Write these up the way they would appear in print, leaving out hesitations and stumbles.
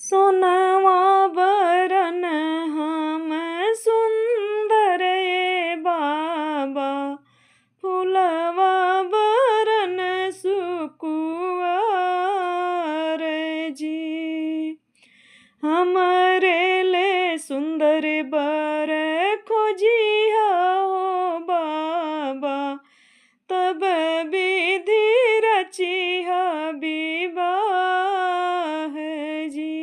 सोनवा बरन हम सुंदर ये बाबा, फूलवा बरन सुकुवार जी। हमरे ले सुंदर बर खोजिया हो बाबा, तब विधि रचिया विवाह जी।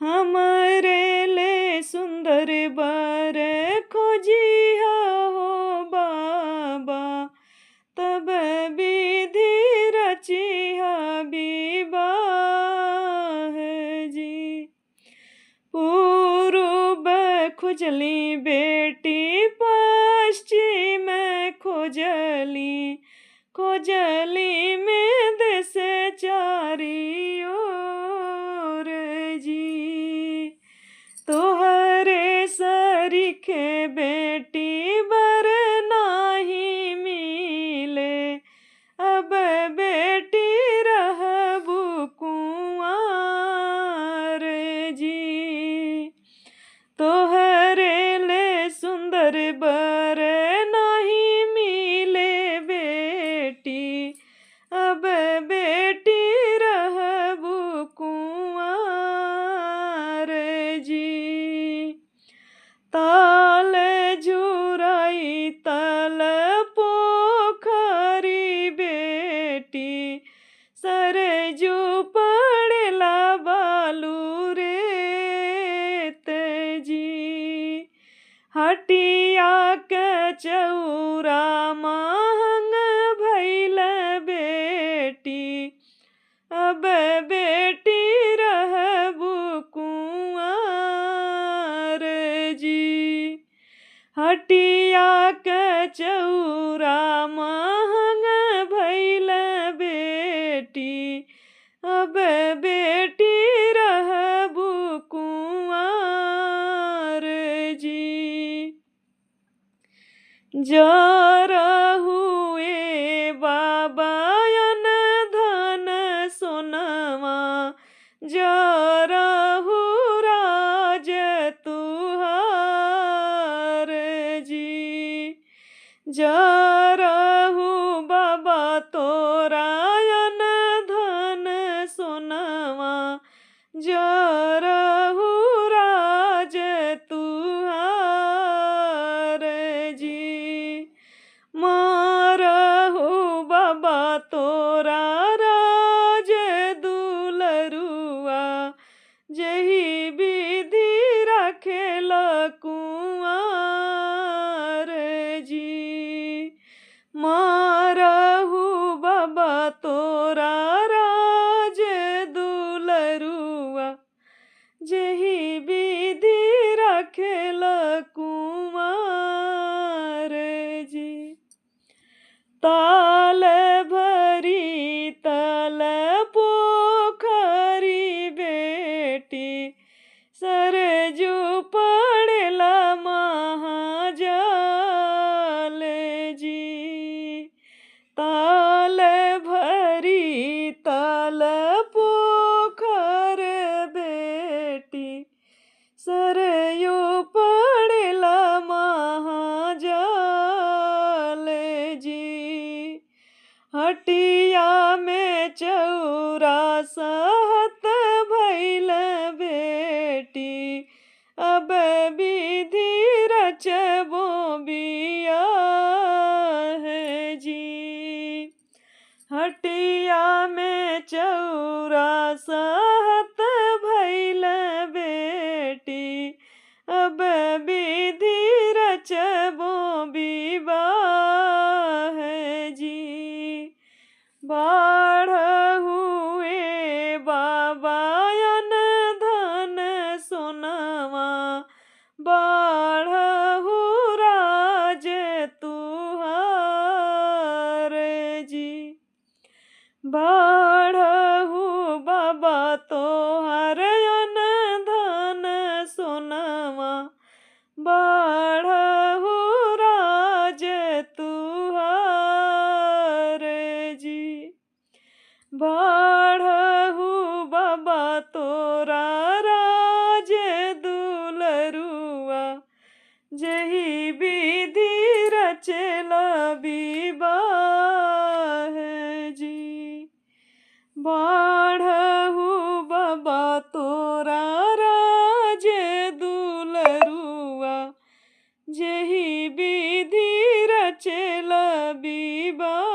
हमरे ले सुंदर बर खोजिया हो बाबा, तब विधि रचिया विवाह जी। पूर्व खुजली बेटी, पश्चिम खोजली, खोजली में देश चारी ओर जी। तोहरे सरीखे बेटी बर नाही मिले, अब बेटी रहबू कुंवार जी। तोहरे ले सुंदर बर नहीं मिले बेटी, अब बेटी रहबू कुंवार जी। ताल झुराई तल पोखरी बेटी, सरजू पड़ला बालू रे जी। हटिया के चौरा महंग भैल बेटी, अब बेटी रहबू कुंवार जी। हटिया के चौरा महंग भैल बेटी, अब बेटी रहबू कुंवार जी। जर हुए बाबा अन धन सोनवा, जर हु राज तुहार जी। जरहु बाबा तोरा अन धन सोनवा, जरहु राज तुहार जी। मारहु बाबा तोरा राज दुलरुआ, जही विधि रखेल कुंवार जी। मारहु बाबा तोरा राज दुलरुआ, जही विधि रखेल कुंवार जी। ताल भरी तल पोखरी बेटी, सरजू पड़ला महाजल जी। ताल भरी तल पोखर बेटी, सरयू पड़ला महाजल जी। हटिया में चौरा सहत भैल बेटी, अब विधि रचबो बियाह जी। हटिया में चौरा सहत भैल बेटी, अब विधि रचबो विवाह जी। बाढ़ हुए बाबा अन धन सोनवा, बाढ़हु राज तुहार जी। बाढ़हु बाबा तोहर अन धन सोनवा, बाढ़हु राज तुहार जी। बाढ़हु बाबा तोरा जेहि विधि रचल विवाह जी। बाढ़हु बाबा तोरा राज दुलरुआ, जेहि विधि रचल विवाह